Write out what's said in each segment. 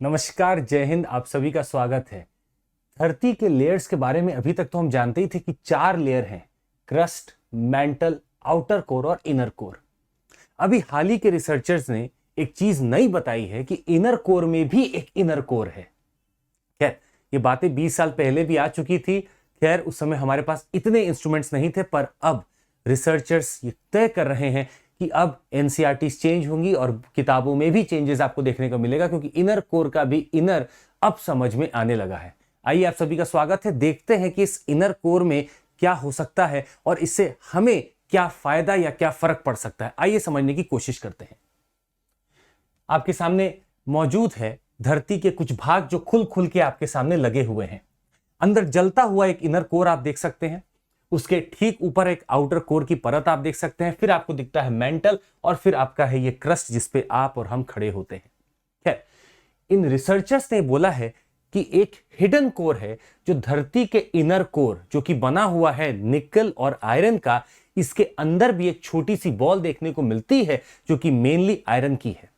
नमस्कार, जय हिंद। आप सभी का स्वागत है। धरती के लेयर्स के बारे में अभी तक तो हम जानते ही थे कि 4 लेयर हैं: क्रस्ट, मेंटल, आउटर कोर और इनर कोर। अभी हाल ही के रिसर्चर्स ने एक चीज नई बताई है कि इनर कोर में भी एक इनर कोर है। खैर, ये बातें 20 साल पहले भी आ चुकी थी। खैर, उस समय हमारे पास इतने इंस्ट्रूमेंट्स नहीं थे, पर अब रिसर्चर्स ये तय कर रहे हैं कि अब एनसीईआरटी चेंज होंगी और किताबों में भी चेंजेस आपको देखने को मिलेगा, क्योंकि इनर कोर का भी इनर अब समझ में आने लगा है। आइए, आप सभी का स्वागत है। देखते हैं कि इस इनर कोर में क्या हो सकता है और इससे हमें क्या फायदा या क्या फर्क पड़ सकता है। आइए समझने की कोशिश करते हैं। आपके सामने मौजूद है धरती के कुछ भाग जो खुल खुल के आपके सामने लगे हुए हैं। अंदर जलता हुआ एक इनर कोर आप देख सकते हैं, उसके ठीक ऊपर एक आउटर कोर की परत आप देख सकते हैं, फिर आपको दिखता है मेंटल और फिर आपका है ये क्रस्ट जिसपे आप और हम खड़े होते हैं। खैर, इन रिसर्चर्स ने बोला है कि एक हिडन कोर है जो धरती के इनर कोर जो कि बना हुआ है निकल और आयरन का, इसके अंदर भी एक छोटी सी बॉल देखने को मिलती है जो कि मेनली आयरन की है।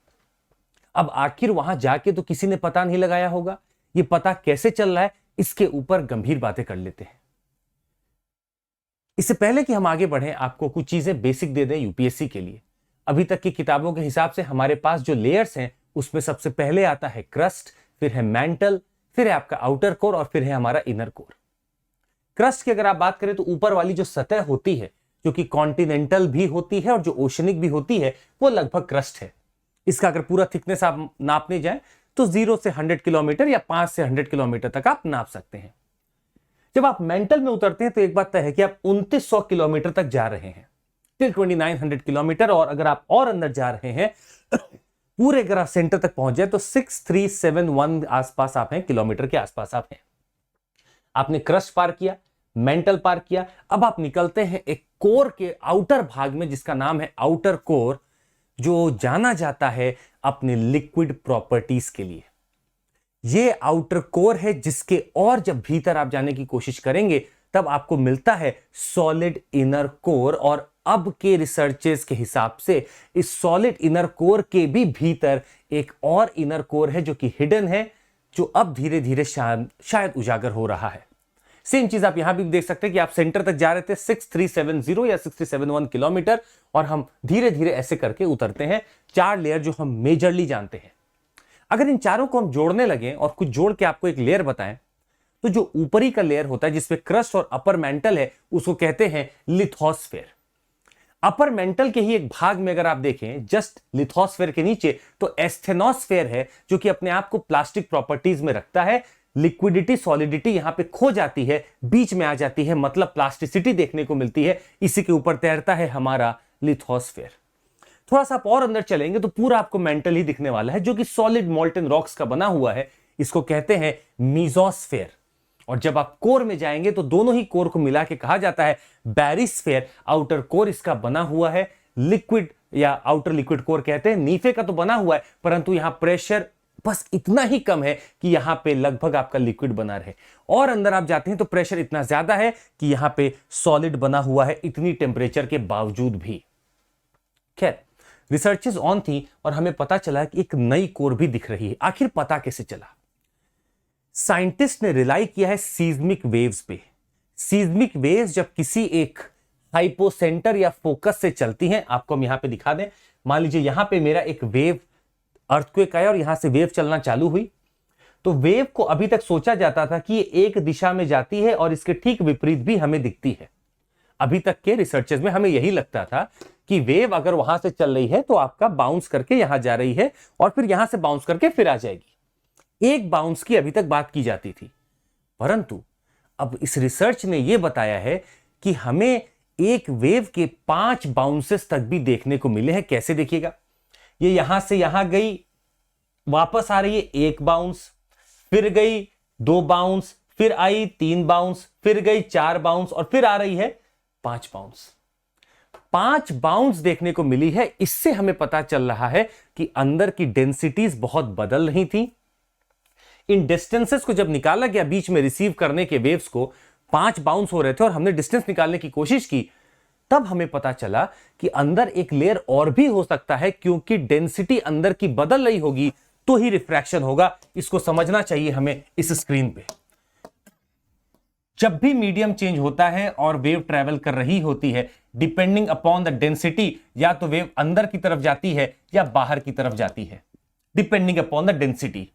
अब आखिर वहां जाके तो किसी ने पता नहीं लगाया होगा, ये पता कैसे चल रहा है इसके ऊपर गंभीर बातें कर लेते हैं। इससे पहले कि हम आगे बढ़ें, आपको कुछ चीजें बेसिक दे दें यूपीएससी के लिए। अभी तक की किताबों के हिसाब से हमारे पास जो लेयर्स हैं उसमें सबसे पहले आता है क्रस्ट, फिर है मेंटल, फिर है आपका आउटर कोर और फिर है हमारा इनर कोर। क्रस्ट की अगर आप बात करें तो ऊपर वाली जो सतह होती है, जो कि कॉन्टिनेंटल भी होती है और जो ओशनिक भी होती है, वो लगभग क्रस्ट है। इसका अगर पूरा थिकनेस आप नापने जाए तो 0 से 100 किलोमीटर या 5 से 100 किलोमीटर तक आप नाप सकते हैं। जब आप मेंटल में उतरते हैं तो एक बात तय है कि आप 2900 किलोमीटर तक जा रहे हैं, टिल 2900 किलोमीटर। और अगर आप और अंदर जा रहे हैं पूरे, अगर आप सेंटर तक पहुंच जाए तो 6371 आसपास आप हैं, किलोमीटर के आसपास आप हैं। आपने क्रस्ट पार किया, मेंटल पार किया, अब आप निकलते हैं एक कोर के आउटर भाग में जिसका नाम है आउटर कोर, जो जाना जाता है अपने लिक्विड प्रॉपर्टीज के लिए। ये आउटर कोर है जिसके और जब भीतर आप जाने की कोशिश करेंगे तब आपको मिलता है सॉलिड इनर कोर। और अब के रिसर्चेस के हिसाब से इस सॉलिड इनर कोर के भी भीतर एक और इनर कोर है जो कि हिडन है, जो अब धीरे धीरे शायद उजागर हो रहा है। सेम चीज आप यहां भी देख सकते हैं कि आप सेंटर तक जा रहे थे 6370 या 6371 किलोमीटर, और हम धीरे धीरे ऐसे करके उतरते हैं। 4 लेयर जो हम मेजरली जानते हैं। अगर इन चारों को हम जोड़ने लगे और कुछ जोड़ के आपको एक लेयर बताएं, तो जो ऊपरी का लेयर होता है जिसमें क्रस्ट और अपर मेंटल है, उसको कहते हैं लिथोस्फेयर। अपर मेंटल के ही एक भाग में अगर आप देखें जस्ट लिथोस्फेयर के नीचे, तो एस्थेनोस्फेयर है जो कि अपने आप को प्लास्टिक प्रॉपर्टीज में रखता है। लिक्विडिटी सॉलिडिटी यहां पे खो जाती है, बीच में आ जाती है, मतलब प्लास्टिसिटी देखने को मिलती है। इसी के ऊपर तैरता है हमारा लिथोस्फेयर। थोड़ा सा आप और अंदर चलेंगे तो पूरा आपको मेंटल ही दिखने वाला है जो कि सॉलिड मोल्टन रॉक्स का बना हुआ है। इसको कहते हैं मीजोस्फेयर। और जब आप कोर में जाएंगे तो दोनों ही कोर को मिला के कहा जाता है बैरिस्फेयर। आउटर कोर इसका बना हुआ है लिक्विड या आउटर लिक्विड कोर कहते हैं। नीफे का तो बना हुआ है, परंतु यहां प्रेशर बस इतना ही कम है कि यहां पे लगभग आपका लिक्विड बना रहे। और अंदर आप जाते हैं तो प्रेशर इतना ज्यादा है कि यहां पे सॉलिड बना हुआ है, इतनी टेम्परेचर के बावजूद भी। खैर, रिसर्चेस ऑन थी और हमें पता चला कि एक नई कोर भी दिख रही है। आखिर पता कैसे चला? साइंटिस्ट ने रिलाई किया है सीज्मिक वेव्स पे। सीज्मिक वेव्स जब किसी एक हाइपोसेंटर या फोकस से चलती हैं, आपको हम यहां पे दिखा दें। मान लीजिए यहां पे मेरा एक वेव अर्थक्वेक आया और यहां से वेव चलना चालू हुई, तो वेव को अभी तक सोचा जाता था कि ये एक दिशा में जाती है और इसके ठीक विपरीत भी हमें दिखती है। अभी तक के रिसर्चेस में हमें यही लगता था कि वेव अगर वहां से चल रही है तो आपका बाउंस करके यहां जा रही है और फिर यहां से बाउंस करके फिर आ जाएगी। एक बाउंस की अभी तक बात की जाती थी, परंतु अब इस रिसर्च ने यह बताया है कि हमें एक वेव के 5 बाउंसेस तक भी देखने को मिले हैं। कैसे? देखिएगा, ये यहां से यहां गई, वापस आ रही है 1 बाउंस, फिर गई 2 बाउंस, फिर आई 3 बाउंस, फिर गई 4 बाउंस और फिर आ रही है 5 बाउंस। 5 बाउंस देखने को मिली है। इससे हमें पता चल रहा है कि अंदर की डेंसिटीज बहुत बदल रही थी। इन डिस्टेंसेस को जब निकाला गया, बीच में रिसीव करने के वेव्स को 5 बाउंस हो रहे थे और हमने डिस्टेंस निकालने की कोशिश की, तब हमें पता चला कि अंदर एक लेयर और भी हो सकता है, क्योंकि डेंसिटी अंदर की बदल रही होगी तो ही रिफ्रैक्शन होगा। इसको समझना चाहिए हमें इस स्क्रीन पे। जब भी मीडियम चेंज होता है और वेव ट्रेवल कर रही होती है, डिपेंडिंग अपॉन द डेंसिटी, या तो वेव अंदर की तरफ जाती है या बाहर की तरफ जाती है, डिपेंडिंग अपॉन द डेंसिटी।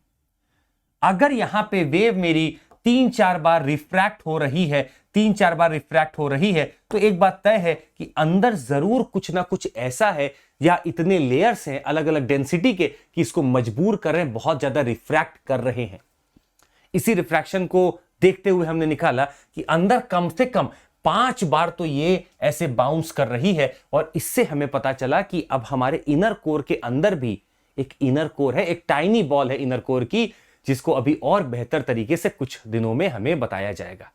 अगर यहां पे वेव मेरी 3-4 बार रिफ्रैक्ट हो रही है, 3-4 बार रिफ्रैक्ट हो रही है, तो एक बात तय है कि अंदर जरूर कुछ ना कुछ ऐसा है या इतने लेयर्स हैं अलग अलग डेंसिटी के कि इसको मजबूर कर रहे हैं, बहुत ज्यादा रिफ्रैक्ट कर रहे हैं। इसी रिफ्रैक्शन को देखते हुए हमने निकाला कि अंदर कम से कम 5 बार तो ये ऐसे बाउंस कर रही है, और इससे हमें पता चला कि अब हमारे इनर कोर के अंदर भी एक इनर कोर है, एक टाइनी बॉल है इनर कोर की, जिसको अभी और बेहतर तरीके से कुछ दिनों में हमें बताया जाएगा।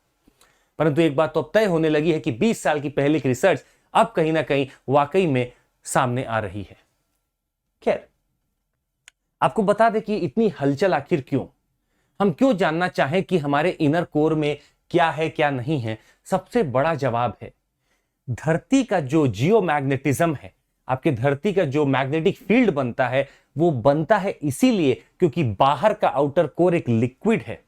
परंतु एक बात तो अब तय होने लगी है कि 20 साल की पहले की रिसर्च अब कहीं ना कहीं वाकई में सामने आ रही है। खैर, आपको बता दें कि इतनी हलचल आखिर क्यों, हम क्यों जानना चाहें कि हमारे इनर कोर में क्या है क्या नहीं है। सबसे बड़ा जवाब है धरती का जो जियोमैग्नेटिज्म है, आपके धरती का जो मैग्नेटिक फील्ड बनता है, वो बनता है इसीलिए क्योंकि बाहर का आउटर कोर एक लिक्विड है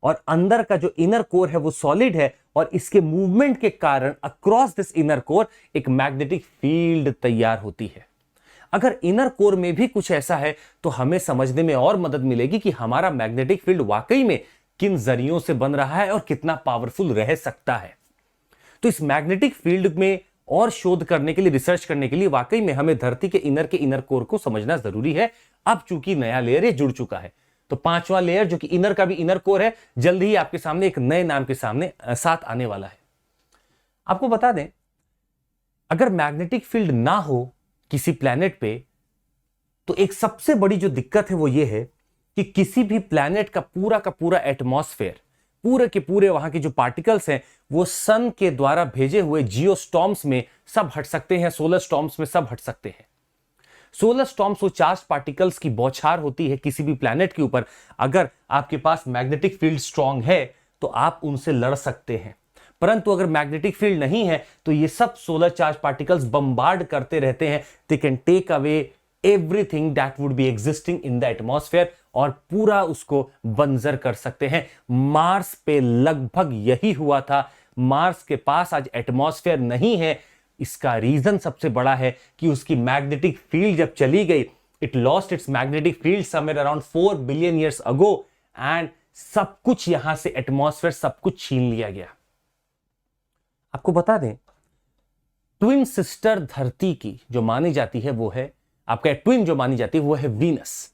और अंदर का जो इनर कोर है वो सॉलिड है, और इसके मूवमेंट के कारण अक्रॉस दिस इनर कोर एक मैग्नेटिक फील्ड तैयार होती है। अगर इनर कोर में भी कुछ ऐसा है तो हमें समझने में और मदद मिलेगी कि हमारा मैग्नेटिक फील्ड वाकई में किन जरियों से बन रहा है और कितना पावरफुल रह सकता है। तो इस मैग्नेटिक फील्ड में और शोध करने के लिए, रिसर्च करने के लिए वाकई में हमें धरती के इनर कोर को समझना जरूरी है। अब चूंकि नया लेयर ये जुड़ चुका है, तो 5वां लेयर जो कि इनर का भी इनर कोर है, जल्द ही आपके सामने एक नए नाम के साथ आने वाला है। आपको बता दें, अगर मैग्नेटिक फील्ड ना हो किसी प्लैनेट पे, तो एक सबसे बड़ी जो दिक्कत है वो ये है कि किसी भी प्लैनेट का पूरा एटमॉस्फेयर, पूरे के पूरे वहां के जो पार्टिकल्स हैं वो सन के द्वारा भेजे हुए जियोस्टॉर्म्स में सब हट सकते हैं, सोलर स्टॉर्म्स में सब हट सकते हैं। सोलर स्टॉर्म्स वो चार्ज पार्टिकल्स की बौछार होती है किसी भी प्लैनेट के ऊपर। अगर आपके पास मैग्नेटिक फील्ड स्ट्रांग है तो आप उनसे लड़ सकते हैं, परंतु अगर मैग्नेटिक फील्ड नहीं है तो ये सब सोलर चार्ज पार्टिकल्स बम्बार्ड करते रहते हैं। They can take away everything that would be existing in the atmosphere, और पूरा उसको बंजर कर सकते हैं। मार्स पे लगभग यही हुआ था। मार्स के पास आज एटमॉस्फेयर नहीं है। इसका रीजन सबसे बड़ा है कि उसकी मैग्नेटिक फील्ड जब चली गई, it lost its magnetic field somewhere around 4 billion years ago, and सब कुछ यहां से एटमॉस्फेयर सब कुछ छीन लिया गया। आपको बता दें, ट्विन सिस्टर धरती की जो मानी जाती है वो है, आपका ट्विन जो मानी जाती है वो है वीनस।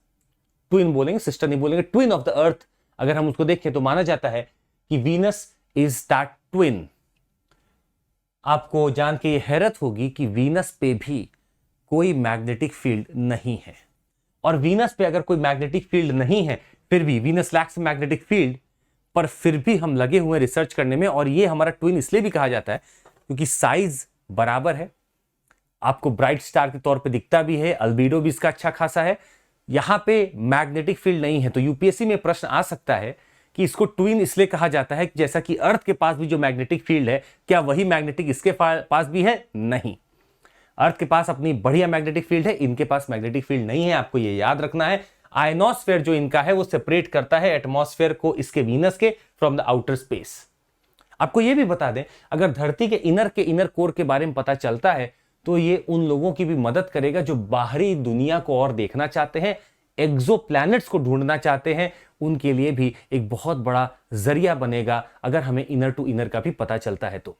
ट्विन बोलेंगे, सिस्टर नहीं बोलेंगे, ट्विन ऑफ द अर्थ अगर हम उसको देखें तो माना जाता है कि वीनस इज दैट ट्विन। आपको जान के ये हैरत होगी कि वीनस पे भी कोई मैग्नेटिक फील्ड नहीं है, और वीनस पे अगर कोई मैग्नेटिक फील्ड नहीं है, फिर भी वीनस लैक्स मैग्नेटिक फील्ड, पर फिर भी हम लगे हुए रिसर्च करने में। और ये हमारा ट्विन इसलिए भी कहा जाता है क्योंकि साइज बराबर है, आपको ब्राइट स्टार के तौर पे दिखता भी है, अल्बीडो भी इसका अच्छा खासा है। यहां पे मैग्नेटिक फील्ड नहीं है, तो यूपीएससी में प्रश्न आ सकता है कि इसको ट्विन इसलिए कहा जाता है कि जैसा कि अर्थ के पास भी जो मैग्नेटिक फील्ड है, क्या वही मैग्नेटिक इसके पास भी है? नहीं, अर्थ के पास अपनी बढ़िया मैग्नेटिक फील्ड है, इनके पास मैग्नेटिक फील्ड नहीं है। आपको ये याद रखना है। आयनोस्फेयर जो इनका है वो सेपरेट करता है एटमॉस्फेयर को इसके वीनस के फ्रॉम द आउटर स्पेस। आपको ये भी बता दें, अगर धरती के इनर कोर के बारे में पता चलता है तो ये उन लोगों की भी मदद करेगा जो बाहरी दुनिया को और देखना चाहते हैं, एक्सोप्लैनेट्स को ढूंढना चाहते हैं। उनके लिए भी एक बहुत बड़ा जरिया बनेगा। अगर हमें इनर टू इनर का भी पता चलता है तो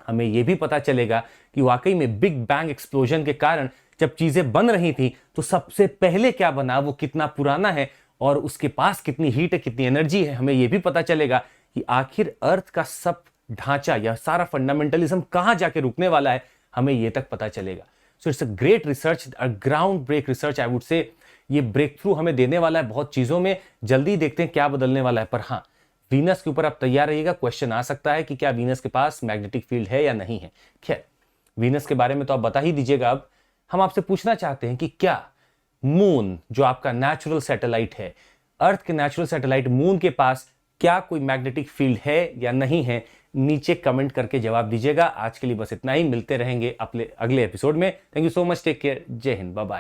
हमें यह भी पता चलेगा कि वाकई में बिग बैंग एक्सप्लोजन के कारण जब चीजें बन रही थी तो सबसे पहले क्या बना, वो कितना पुराना है और उसके पास कितनी हीट है, कितनी एनर्जी है। हमें यह भी पता चलेगा कि आखिर अर्थ का सब ढांचा या सारा फंडामेंटलिज्म कहां जाके रुकने वाला है, हमें यह तक पता चलेगा। So it's a great research, a ground break research I would say. ये ब्रेक थ्रू हमें देने वाला है बहुत चीजों में। जल्दी देखते हैं क्या बदलने वाला है। पर हाँ, वीनस के ऊपर आप तैयार रहिएगा, क्वेश्चन आ सकता है कि क्या वीनस के पास मैग्नेटिक फील्ड है या नहीं है। खैर, वीनस के बारे में तो आप बता ही दीजिएगा। अब हम आपसे पूछना चाहते हैं कि क्या मून जो आपका नेचुरल सैटेलाइट है, अर्थ के नेचुरल सैटेलाइट मून के पास क्या कोई मैग्नेटिक फील्ड है या नहीं है? नीचे कमेंट करके जवाब दीजिएगा। आज के लिए बस इतना ही, मिलते रहेंगे अपने अगले एपिसोड में। Thank you so much, take care, Jai Hind, bye bye.